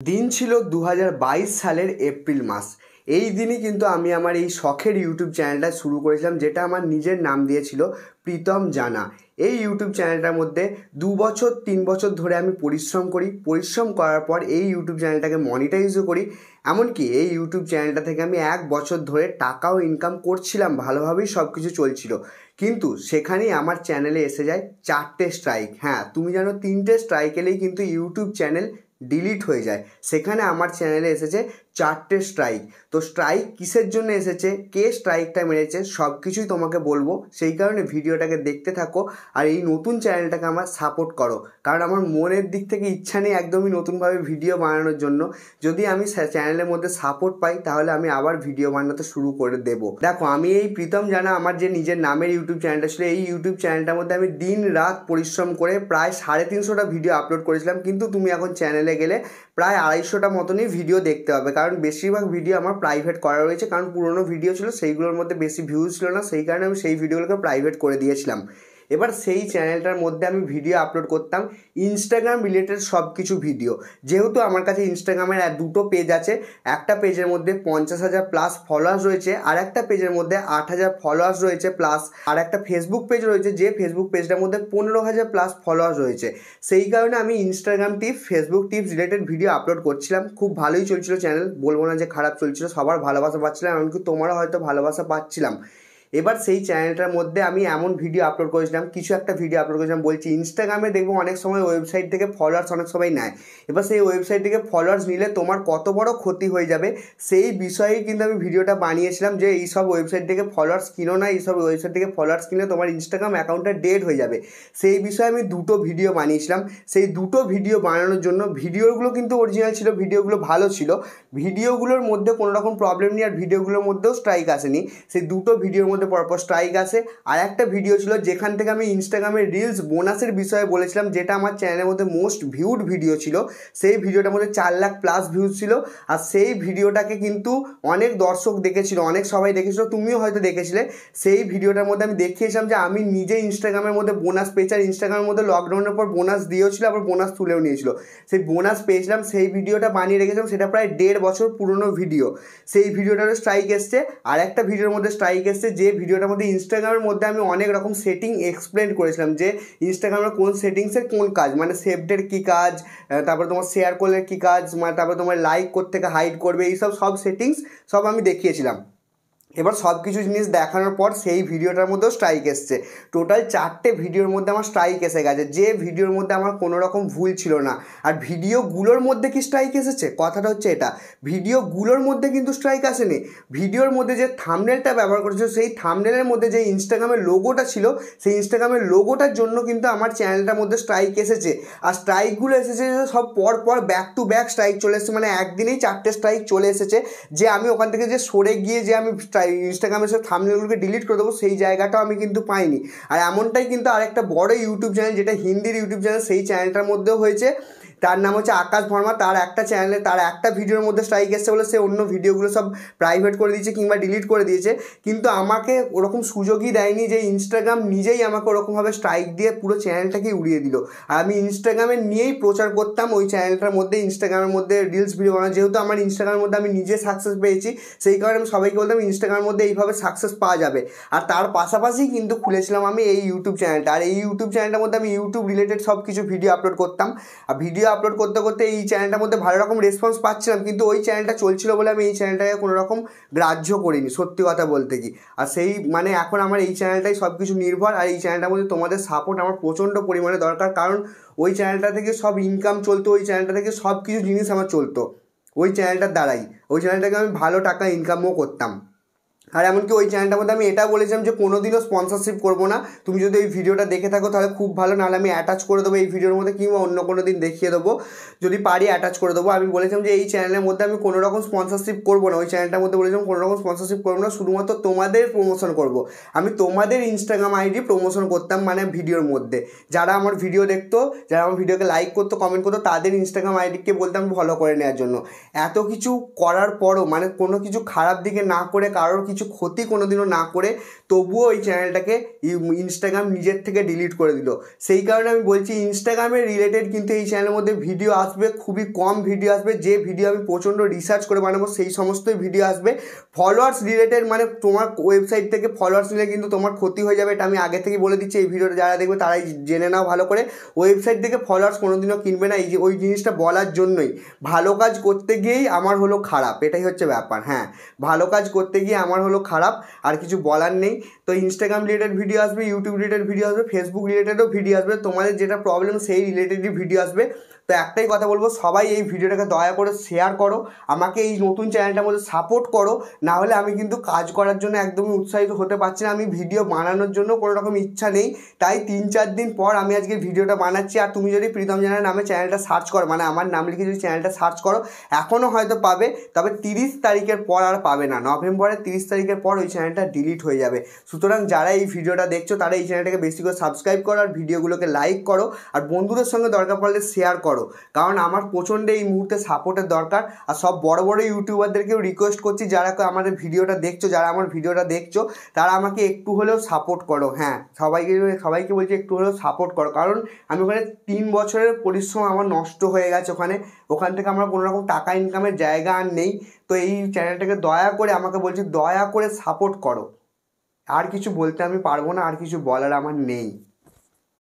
দিন ছিল 2022 সালের এপ্রিল মাস। এই দিনই কিন্তু আমি আমার এই শখের ইউটিউব চ্যানেলটা শুরু করেছিলাম, যেটা আমার নিজের নাম দিয়েছিল প্রীতম জানা। এই ইউটিউব চ্যানেলটার মধ্যে 2-3 বছর ধরে আমি পরিশ্রম করার পর এই ইউটিউব চ্যানেলটাকে মনিটাইজও করি। এমনকি এই ইউটিউব চ্যানেলটা থেকে আমি 1 বছর ধরে টাকাও ইনকাম করছিলাম, ভালোভাবেই সব কিছু চলছিল। কিন্তু সেখানেই আমার চ্যানেলে এসে যায় 4টে স্ট্রাইক। হ্যাঁ, তুমি জানো 3টে স্ট্রাইক এলেই কিন্তু ইউটিউব চ্যানেল ডিলিট হয়ে যায়। সেখানে আমার চ্যানেলে এসেছে 4টে স্ট্রাইক। তো স্ট্রাইক কিসের জন্য এসেছে, কে স্ট্রাইকটা মেরেছে, সব কিছুই তোমাকে বলবো। সেই কারণে ভিডিওটাকে দেখতে থাকো আর এই নতুন চ্যানেলটাকে আমার সাপোর্ট করো, কারণ আমার মনের দিক থেকে ইচ্ছা নেই একদমই নতুনভাবে ভিডিও বানানোর জন্য। যদি আমি চ্যানেলের মধ্যে সাপোর্ট পাই তাহলে আমি আবার ভিডিও বানাতে শুরু করে দেবো। দেখো, আমি এই প্রীতম জানা আমার যে নিজের নামের ইউটিউব চ্যানেলটা ছিল, এই ইউটিউব চ্যানেলটার মধ্যে আমি দিন রাত পরিশ্রম করে প্রায় 350টা ভিডিও আপলোড করেছিলাম। কিন্তু তুমি এখন চ্যানেলে গেলে প্রায় 250টা মতনই ভিডিও দেখতে পাবে, কারণ বেশিরভাগ ভিডিও আমার প্রাইভেট করা রয়েছে। কারণ পুরোনো ভিডিও ছিল, সেইগুলোর মধ্যে বেশি ভিউজ ছিল না, সেই কারণে আমি সেই ভিডিওগুলোকে প্রাইভেট করে দিয়েছিলাম। এবার সেই চ্যানেলটার মধ্যে আমি ভিডিও আপলোড করতাম ইনস্টাগ্রাম রিলেটেড সব কিছু ভিডিও। যেহেতু আমার কাছে ইনস্টাগ্রামের 2টো পেজ আছে, একটা পেজের মধ্যে 50,000 প্লাস ফলোয়ার্স রয়েছে, আর একটা পেজের মধ্যে 8,000 ফলোয়ার্স রয়েছে প্লাস, আর একটা ফেসবুক পেজ রয়েছে যে ফেসবুক পেজটার মধ্যে 15,000 প্লাস ফলোয়ার্স রয়েছে। সেই কারণে আমি Instagram tips, Facebook tips related video upload করছিলাম। খুব ভালোই চলছিল চ্যানেল, বলবো না যে খারাপ চলছিল, সবার ভালোবাসা পাচ্ছিলাম, এমনকি তোমরা হয়তো ভালোবাসা পাচ্ছিলাম। এবার সেই চ্যানেলটার মধ্যে আমি এমন ভিডিও আপলোড করেছিলাম, কিছু একটা ভিডিও আপলোড করেছিলাম, বলছি ইনস্টাগ্রামে দেখবো অনেক সময় ওয়েবসাইট থেকে ফলোয়ার্স অনেক সময় নেয়। এবার সেই ওয়েবসাইট থেকে ফলোয়ার্স নিলে তোমার কত বড় ক্ষতি হয়ে যাবে সেই বিষয়েই কিন্তু আমি ভিডিওটা বানিয়েছিলাম, যে এইসব ওয়েবসাইট থেকে ফলোয়ার্স কিনো না, এইসব ওয়েবসাইট থেকে ফলোয়ার্স কিনলে তোমার ইনস্টাগ্রাম অ্যাকাউন্টটা ডেড হয়ে যাবে। সেই বিষয়ে আমি 2টো ভিডিও বানিয়েছিলাম। সেই 2টো ভিডিও বানানোর জন্য ভিডিওগুলো কিন্তু অরিজিনাল ছিল, ভিডিওগুলো ভালো ছিল, ভিডিওগুলোর মধ্যে কোনো রকম প্রবলেম নেই, আর ভিডিওগুলোর মধ্যেও স্ট্রাইক আসেনি। সেই 2টো ভিডিওর মধ্যে পরপর স্ট্রাইক আসে। আর একটা ভিডিও ছিল যেখান থেকে আমি ইনস্টাগ্রামের রিলস বোনাসের বিষয়ে বলেছিলাম, যেটা আমার চ্যানেলের মধ্যে মোস্ট ভিউড ভিডিও ছিল। সেই ভিডিওটার মধ্যে 4 লাখ প্লাস ভিউজ ছিল, আর সেই ভিডিওটাকে কিন্তু অনেক দর্শক দেখেছিল, অনেক সবাই দেখেছিল, তুমিও হয়তো দেখেছিলে। সেই ভিডিওটার মধ্যে আমি দেখিয়েছিলাম যে আমি নিজে ইনস্টাগ্রামের মধ্যে বোনাস পেয়েছি, আর ইনস্টাগ্রামের মধ্যে লকডাউনের পর বোনাস দিয়েছিল, আবার বোনাস তুলেও নিয়েছিল। সেই বোনাস পেয়েছিলাম, সেই ভিডিওটা বানিয়ে রেখেছিলাম, সেটা প্রায় 1.5 বছর পুরনো ভিডিও। সেই ভিডিওটারও স্ট্রাইক এসছে। আর একটা ভিডিওর মধ্যে স্ট্রাইক এসছে, যে ভিডিওটার মধ্যে ইনস্টাগ্রামের মধ্যে আমি অনেক রকম সেটিং এক্সপ্লেন করেছিলাম, যে ইনস্টাগ্রামের কোন সেটিংসের কোন কাজ, মানে সেভডের কী কাজ, তারপর তোমার শেয়ার করলে কী কাজ, মানে তারপর তোমার লাইক করতে থেকে হাইড করবে, এইসব সব সেটিংস সব আমি দেখিয়েছিলাম। এবার সব কিছু জিনিস দেখানোর পর সেই ভিডিওটার মধ্যেও স্ট্রাইক এসছে। টোটাল 4টে ভিডিওর মধ্যে আমার স্ট্রাইক এসে গেছে, যে ভিডিওর মধ্যে আমার কোনো রকম ভুল ছিল না। আর ভিডিওগুলোর মধ্যে কি স্ট্রাইক এসেছে, কথাটা হচ্ছে এটা, ভিডিওগুলোর মধ্যে কিন্তু স্ট্রাইক আসেনি। ভিডিওর মধ্যে যে থাম্বনেলটা ব্যবহার করেছিল, সেই থাম্বনেলের মধ্যে যে ইনস্টাগ্রামের লোগোটা ছিল, সেই ইনস্টাগ্রামের লোগোটার জন্য কিন্তু আমার চ্যানেলটার মধ্যে স্ট্রাইক এসেছে। আর স্ট্রাইকগুলো এসেছে সব পর ব্যাক টু ব্যাক স্ট্রাইক চলে এসেছে, মানে একদিনেই 4টে স্ট্রাইক চলে এসেছে। যে আমি ওখান থেকে যে সরে গিয়ে যে আমি ইনস্টাগ্রামের সব থাম্বনেলগুলোকে ডিলিট করে দেবো, সেই জায়গাটাও আমি কিন্তু পাইনি। আর এমনটাই কিন্তু আরেকটা বড় ইউটিউব চ্যানেল, যেটা হিন্দির ইউটিউব চ্যানেল, সেই চ্যানেলটার মধ্যেও হয়েছে। তার নাম হচ্ছে আকাশ ভার্মা। তার একটা চ্যানেলে তার একটা ভিডিওর মধ্যে স্ট্রাইক এসছে বলে সে অন্য ভিডিওগুলো সব প্রাইভেট করে দিয়েছে কিংবা ডিলিট করে দিয়েছে। কিন্তু আমাকে ওরকম সুযোগই দেয়নি, যে ইনস্টাগ্রাম নিজেই আমাকে ওরকমভাবে স্ট্রাইক দিয়ে পুরো চ্যানেলটাকেই উড়িয়ে দিল। আর আমি ইনস্টাগ্রামে নিয়েই প্রচার করতাম ওই চ্যানেলটার মধ্যে, ইনস্টাগ্রামের মধ্যে রিলস ভিডিও বানানো। যেহেতু আমার ইনস্টাগ্রামের মধ্যে আমি নিজে সাকসেস পেয়েছি, সেই কারণে আমি সবাইকে বলতাম ইনস্টাগ্রামের মধ্যে এইভাবে সাকসেস পাওয়া যাবে। আর তার পাশাপাশি কিন্তু খুলেছিলাম আমি এই ইউটিউব চ্যানেলটা। আর এই ইউটিউব চ্যানেলটার মধ্যে আমি ইউটিউব রিলেটেড সব কিছু ভিডিও আপলোড করতাম। আর ভিডিও আপলোড করতে করতে এই চ্যানেলটার মধ্যে ভালো রকম রেসপন্স পাচ্ছিলাম, কিন্তু ওই চ্যানেলটা চলছিল বলে আমি এই চ্যানেলটাকে কোনো রকম গ্রাহ্য করিনি, সত্যি কথা বলতে কি। আর সেই মানে এখন আমার এই চ্যানেলটাই সব কিছু নির্ভর। আর এই চ্যানেলটার মধ্যে তোমাদের সাপোর্ট আমার প্রচণ্ড পরিমাণে দরকার, কারণ ওই চ্যানেলটা থেকে সব ইনকাম চলতো, ওই চ্যানেলটা থেকে সব কিছু জিনিস আমার চলতো ওই চ্যানেলটার দ্বারাই। ওই চ্যানেলটাকে আমি ভালো টাকা ইনকামও করতাম। আর এমনকি ওই চ্যানেলটার মধ্যে আমি এটা বলেছিলাম যে কোনোদিনও স্পন্সরশিপ করবো না। তুমি যদি এই ভিডিওটা দেখে থাকো তাহলে খুব ভালো, নাহলে আমি অ্যাটাচ করে দেবো এই ভিডিওর মধ্যে, কিংবা অন্য কোনো দিন দেখিয়ে দেবো, যদি পারি অ্যাটাচ করে দেবো। আমি বলেছিলাম যে এই চ্যানেলের মধ্যে আমি কোনো রকম স্পন্সরশিপ করবো না। ওই চ্যানেলটার মধ্যে বলেছিলাম কোনো রকম স্পন্সরশিপ করবো না, শুধুমাত্র তোমাদের প্রমোশন করবো। আমি তোমাদের ইনস্টাগ্রাম আইডি প্রমোশন করতাম, মানে ভিডিওর মধ্যে যারা আমার ভিডিও দেখতো, যারা আমার ভিডিওকে লাইক করতো, কমেন্ট করতো, তাদের ইনস্টাগ্রাম আইডিকে বলতাম ফলো করে নেওয়ার জন্য। এত কিছু করার পরও, মানে কোনো কিছু খারাপ দিকে না করে, কারোর কিছু কিছু ক্ষতি কোনোদিনও না করে তবুও ওই চ্যানেলটাকে ইনস্টাগ্রাম নিজের থেকে ডিলিট করে দিল। সেই কারণে আমি বলছি ইনস্টাগ্রামের রিলেটেড কিন্তু এই চ্যানেলের মধ্যে ভিডিও আসবে, খুবই কম ভিডিও আসবে। যে ভিডিও আমি প্রচণ্ড রিসার্চ করে বানাবো সেই সমস্তই ভিডিও আসবে। ফলোয়ার্স রিলেটেড মানে তোমার ওয়েবসাইট থেকে ফলোয়ার্স নিলে কিন্তু তোমার ক্ষতি হয়ে যাবে, এটা আমি আগে থেকে বলে দিচ্ছি। এই ভিডিওটা যারা দেখবে তারাই জেনে নাও ভালো করে, ওয়েবসাইট থেকে ফলোয়ার্স কোনোদিনও কিনবে না। এই যে ওই জিনিসটা বলার জন্যই, ভালো কাজ করতে গিয়েই আমার হলো খারাপ, এটাই হচ্ছে ব্যাপার। হ্যাঁ, ভালো কাজ করতে গিয়ে আমার হলো খারাপ, আর কিছু বলার নেই। তো ইনস্টাগ্রাম রিলেটেড ভিডিও আসবে, ইউটিউব রিলেটেড ভিডিও আসবে, ফেসবুক রিলেটেডও ভিডিও আসবে, তোমাদের যেটা প্রবলেম সেই রিলেটেডই ভিডিও আসবে। তো একটাই কথা বলবো, সবাই এই ভিডিওটাকে দয়া করে শেয়ার করো, আমাকে এই নতুন চ্যানেলটার মধ্যে সাপোর্ট করো। না হলে আমি কিন্তু কাজ করার জন্য একদমই উৎসাহিত হতে পারছি না, আমি ভিডিও বানানোর জন্য কোনো রকম ইচ্ছা নেই। তাই 3-4 দিন পর আমি আজকে ভিডিওটা বানাচ্ছি। আর তুমি যদি প্রীতম জানা নামে চ্যানেলটা সার্চ করো, মানে আমার নাম লিখে যদি চ্যানেলটা সার্চ করো, এখনও হয়তো পাবে, তবে 30 তারিখের পর আর পাবে না। নভেম্বরের 30 তারিখের পর ওই চ্যানেলটা ডিলিট হয়ে যাবে। সুতরাং যারা এই ভিডিওটা দেখছো তারা এই চ্যানেলটাকে বেশি করে সাবস্ক্রাইব করো, আর ভিডিওগুলোকে লাইক করো, আর বন্ধুদের সঙ্গে দরকার পড়লে শেয়ার করো। কারণ আমার প্রচণ্ড এই মুহূর্তে সাপোর্টের দরকার। আর সব বড় বড় ইউটিউবারদেরকেও রিকোয়েস্ট করছি, যারা আমাদের ভিডিওটা দেখছো, যারা আমার ভিডিওটা দেখছো, তারা আমাকে একটু হলেও সাপোর্ট করো। হ্যাঁ, সবাইকে বলছি একটু হলেও সাপোর্ট করো। কারণ আমি ওখানে 3 বছরের পরিশ্রম আমার নষ্ট হয়ে গেছে। ওখান থেকে আমার কোনো রকম টাকা ইনকামের জায়গা আর নেই। তো এই চ্যানেলটাকে দয়া করে, আমাকে বলছি দয়া করে সাপোর্ট করো। আর কিছু বলতে আমি পারবো না, আর কিছু বলার আমার নেই।